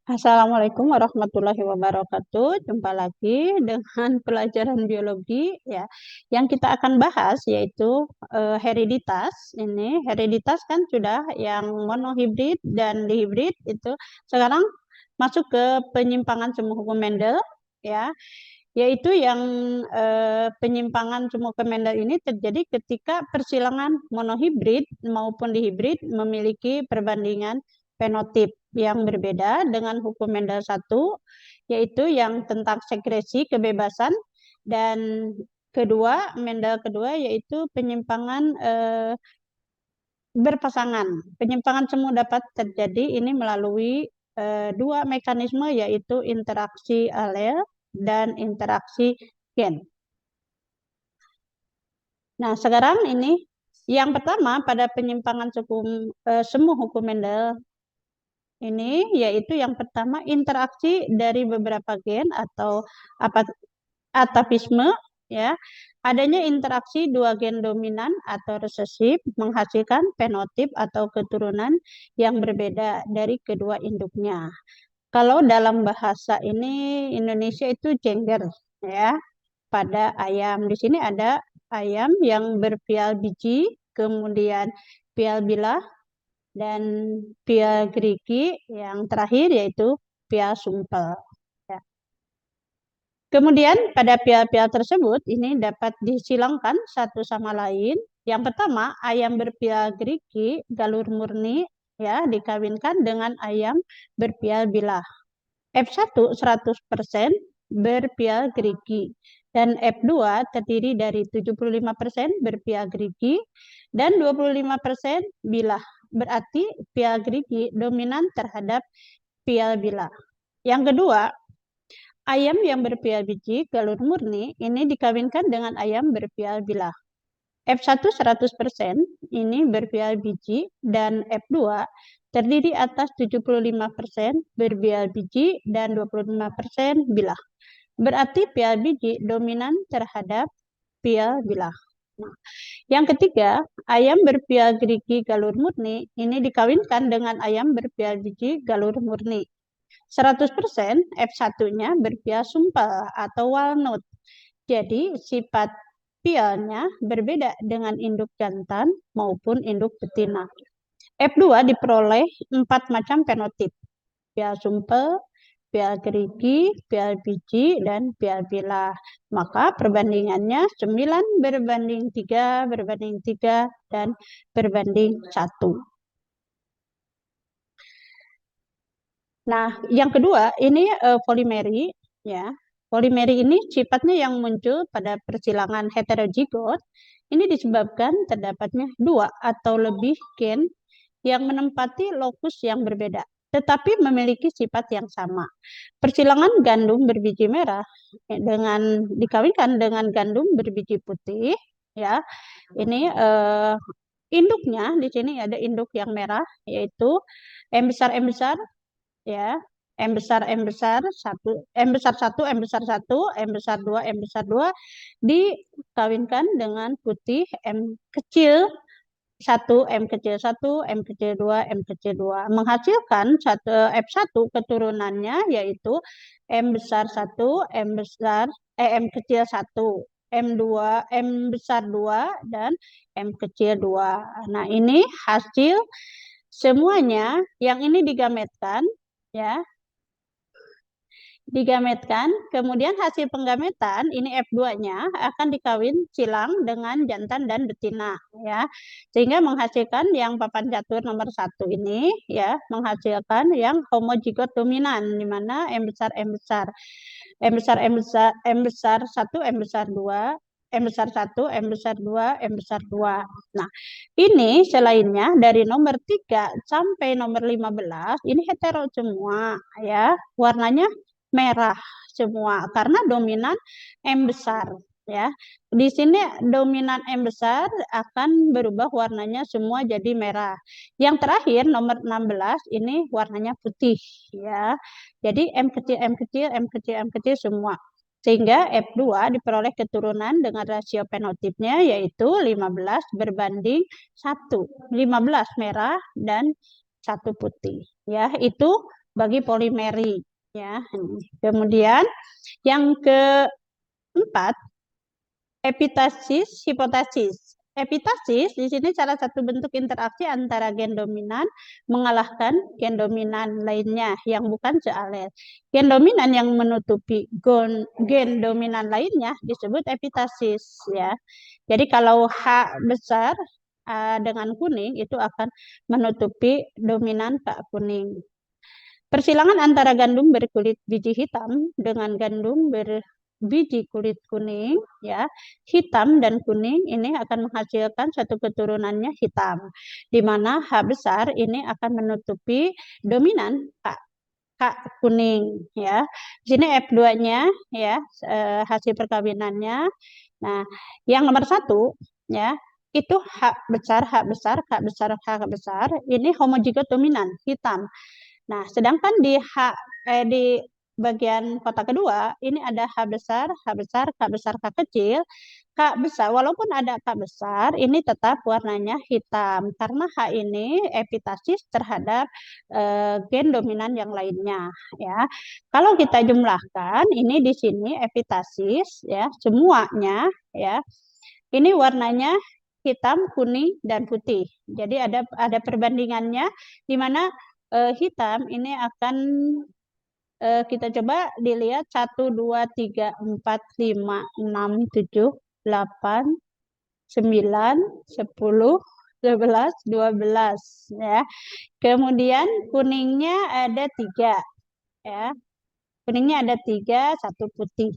Assalamualaikum warahmatullahi wabarakatuh. Jumpa lagi dengan pelajaran biologi ya. Yang kita akan bahas yaitu hereditas. Ini hereditas kan sudah yang monohibrid dan dihibrid itu. Sekarang masuk ke penyimpangan semu hukum Mendel ya. Yaitu yang penyimpangan semu hukum Mendel ini terjadi ketika persilangan monohibrid maupun dihibrid memiliki perbandingan fenotip yang berbeda dengan hukum Mendel 1, yaitu yang tentang sekresi kebebasan, dan Mendel kedua yaitu penyimpangan berpasangan. Penyimpangan semu dapat terjadi ini melalui dua mekanisme, yaitu interaksi alel dan interaksi gen. Nah, sekarang ini yang pertama pada penyimpangan semu hukum Mendel ini yaitu yang pertama interaksi dari beberapa gen atau atapisme ya. Adanya interaksi dua gen dominan atau resesif menghasilkan fenotip atau keturunan yang berbeda dari kedua induknya. Kalau dalam bahasa ini Indonesia itu jengger ya pada ayam. Di sini ada ayam yang berpial biji, kemudian pial bilah, dan pial gerigi yang terakhir yaitu pial sumpel. Ya. Kemudian pada pial-pial tersebut ini dapat disilangkan satu sama lain. Yang pertama, ayam berpial gerigi galur murni ya dikawinkan dengan ayam berpial bilah. F1 100% berpial gerigi dan F2 terdiri dari 75% berpial gerigi dan 25% bilah. Berarti pial gerigi dominan terhadap pial bilah. Yang kedua, ayam yang berpial biji galur murni ini dikawinkan dengan ayam berpial bilah. F1 100% ini berpial biji dan F2 terdiri atas 75% berpial biji dan 25% bilah. Berarti pial biji dominan terhadap pial bilah. Nah, yang ketiga, ayam berpial gerigi galur murni ini dikawinkan dengan ayam berpial biji galur murni. 100% F1-nya berpial sumpel atau walnut. Jadi sifat pialnya berbeda dengan induk jantan maupun induk betina. F2 diperoleh 4 macam fenotip. Pial sumpel, pial gerigi, pial biji, dan pial bilah. Maka perbandingannya 9 berbanding 3, berbanding 3, dan berbanding 1. Nah, yang kedua ini polimeri ya. Polimeri ini sifatnya yang muncul pada persilangan heterozigot. Ini disebabkan terdapatnya 2 atau lebih gen yang menempati lokus yang berbeda, tetapi memiliki sifat yang sama. Persilangan gandum berbiji merah dikawinkan dengan gandum berbiji putih, ya. Ini induknya di sini ada induk yang merah, yaitu M besar ya. M besar 1, M besar 1, M besar 1, M besar 2, M besar 2 dikawinkan dengan putih M kecil 1, M kecil 1, M kecil 2, M kecil 2. Menghasilkan F1 keturunannya yaitu M besar 1, M kecil 1, M2, M besar 2, dan M kecil 2. Nah, ini hasil semuanya yang ini digametkan ya. Digametkan, kemudian hasil penggametan ini F2-nya akan dikawin silang dengan jantan dan betina ya. Sehingga menghasilkan yang papan catur nomor 1 ini ya, menghasilkan yang homozigot dominan di mana M besar 1, M besar 1, M besar 2, M besar 1, M besar 2, M besar 2. Nah, ini selainnya dari nomor 3 sampai nomor 15 ini hetero semua ya. Warnanya merah semua karena dominan M besar ya. Di sini dominan M besar akan berubah warnanya semua jadi merah. Yang terakhir nomor 16 ini warnanya putih ya. Jadi M kecil M kecil M kecil M kecil semua. Sehingga F2 diperoleh keturunan dengan rasio fenotipnya yaitu 15 berbanding 1. 15 merah dan 1 putih ya. Itu bagi polimeri ya. Kemudian yang keempat, epitasis, hipotasis. Epitasis di sini salah satu bentuk interaksi antara gen dominan mengalahkan gen dominan lainnya yang bukan sealel. Gen dominan yang menutupi gen dominan lainnya disebut epitasis ya. Jadi kalau H besar dengan kuning itu akan menutupi dominan K kuning. Persilangan antara gandum berkulit biji hitam dengan gandum berbiji kulit kuning, ya, hitam dan kuning ini akan menghasilkan satu keturunannya hitam, di mana H besar ini akan menutupi dominan K kuning, ya. Di sini F2-nya, ya, hasil perkawinannya. Nah, yang nomor 1, ya, itu H besar, H besar, K besar, H besar, ini homozigot dominan, hitam. Nah, sedangkan di bagian kotak kedua ini ada H besar, H besar, K besar, K kecil. K besar, walaupun ada K besar, ini tetap warnanya hitam karena H ini epitasis terhadap gen dominan yang lainnya. Ya, kalau kita jumlahkan, ini di sini epitasis, ya, semuanya, ya, ini warnanya hitam, kuning, dan putih. Jadi ada perbandingannya di mana hitam ini akan kita coba dilihat 1, 2, 3, 4, 5, 6, 7, 8, 9, 10, 11, 12 ya. Kemudian kuningnya ada 3 ya. Kuningnya ada 3, 1 putih.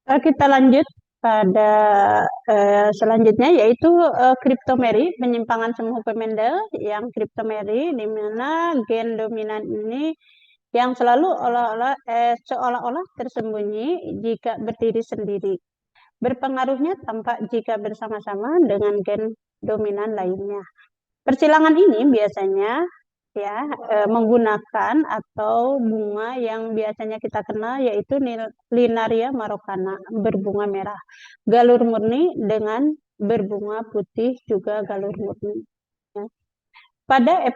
Kita lanjut pada selanjutnya yaitu kriptomeri, penyimpangan semu Mendel yang kriptomeri di mana gen dominan ini yang selalu seolah-olah tersembunyi jika berdiri sendiri. Berpengaruhnya tampak jika bersama-sama dengan gen dominan lainnya. Persilangan ini biasanya ya menggunakan atau bunga yang biasanya kita kenal yaitu Linaria marokana berbunga merah, galur murni dengan berbunga putih juga galur murni. Ya. Pada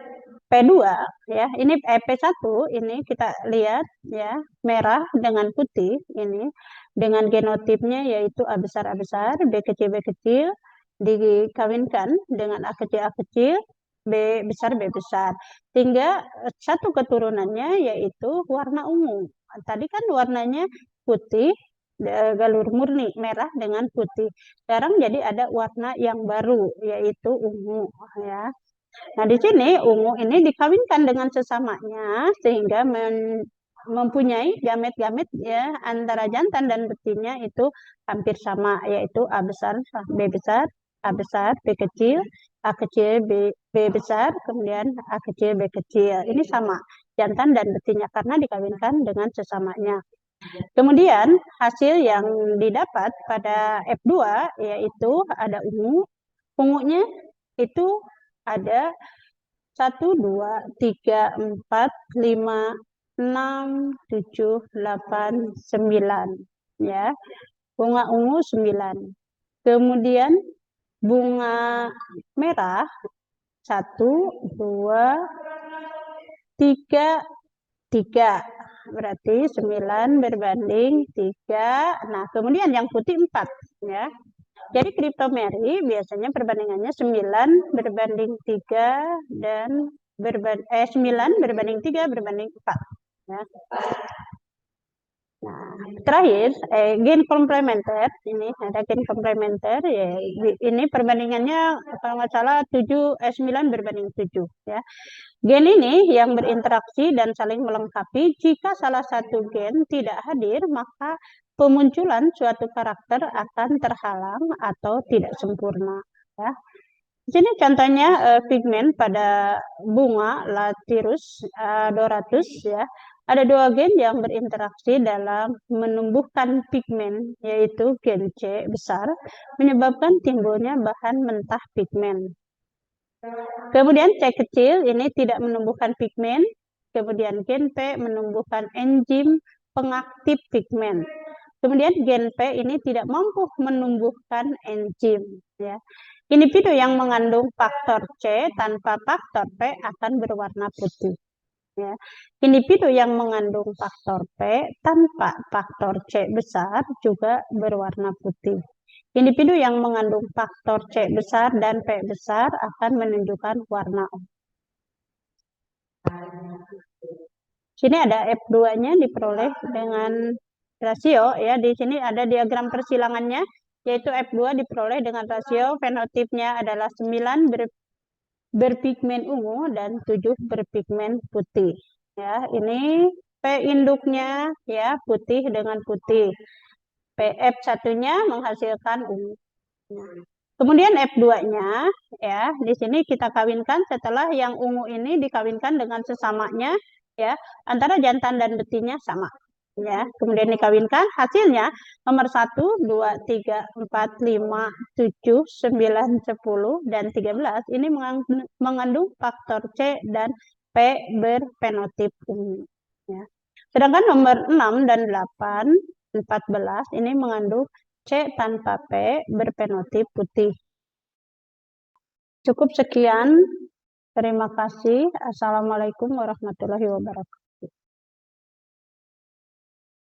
P2 ya, ini P1 ini kita lihat ya merah dengan putih ini dengan genotipnya yaitu A besar B kecil dikawinkan dengan A kecil B besar. Sehingga satu keturunannya yaitu warna ungu. Tadi kan warnanya putih, galur murni, merah dengan putih. Sekarang jadi ada warna yang baru yaitu ungu. Ya. Nah di sini ungu ini dikawinkan dengan sesamanya sehingga mempunyai gamet-gamet ya antara jantan dan betinnya itu hampir sama yaitu A besar, B besar, A besar, B kecil, A kecil, B besar, kemudian A kecil, B kecil. Ini sama jantan dan betinnya karena dikawinkan dengan sesamanya. Kemudian hasil yang didapat pada F2 yaitu ada ungu. Ungunya itu ada 1, 2, 3, 4, 5, 6, 7, 8, 9. Ya. Bunga ungu 9. Kemudian bunga merah 1, 2, 3, 3. Berarti 9 berbanding 3. Nah, kemudian yang putih 4. Ya. Jadi kriptomeri biasanya perbandingannya 9 berbanding 3 dan 9 berbanding 3 berbanding 4. Ya. Nah, terakhir gen komplementer ini ada gen komplementer ya ini perbandingannya kalau nggak salah 9 berbanding 7 ya. Gen ini yang berinteraksi dan saling melengkapi jika salah satu gen tidak hadir maka pemunculan suatu karakter akan terhalang atau tidak sempurna ya. Di sini contohnya pigmen pada bunga Lathyrus adoratus ya. Ada 2 gen yang berinteraksi dalam menumbuhkan pigmen, yaitu gen C besar, menyebabkan timbulnya bahan mentah pigmen. Kemudian C kecil ini tidak menumbuhkan pigmen, kemudian gen P menumbuhkan enzim pengaktif pigmen. Kemudian gen P ini tidak mampu menumbuhkan enzim. Ya. Individu yang mengandung faktor C tanpa faktor P akan berwarna putih. Ya. Individu yang mengandung faktor P tanpa faktor C besar juga berwarna putih. Individu yang mengandung faktor C besar dan P besar akan menunjukkan warna oranye. Sini ada F2-nya diperoleh dengan rasio ya. Di sini ada diagram persilangannya, yaitu F2 diperoleh dengan rasio fenotipnya adalah 9 berpigmen ungu dan 7 berpigmen putih. Ya, ini P induknya ya putih dengan putih. PF satunya menghasilkan ungu. Kemudian F2-nya ya, di sini kita kawinkan setelah yang ungu ini dikawinkan dengan sesamanya ya, antara jantan dan betinnya sama. Ya, kemudian dikawinkan hasilnya nomor 1, 2, 3, 4, 5, 7, 9, 10, dan 13 ini mengandung faktor C dan P berfenotip ungu. Ya. Sedangkan nomor 6 dan 8, 14 ini mengandung C tanpa P berfenotip putih. Cukup sekian. Terima kasih. Assalamualaikum warahmatullahi wabarakatuh.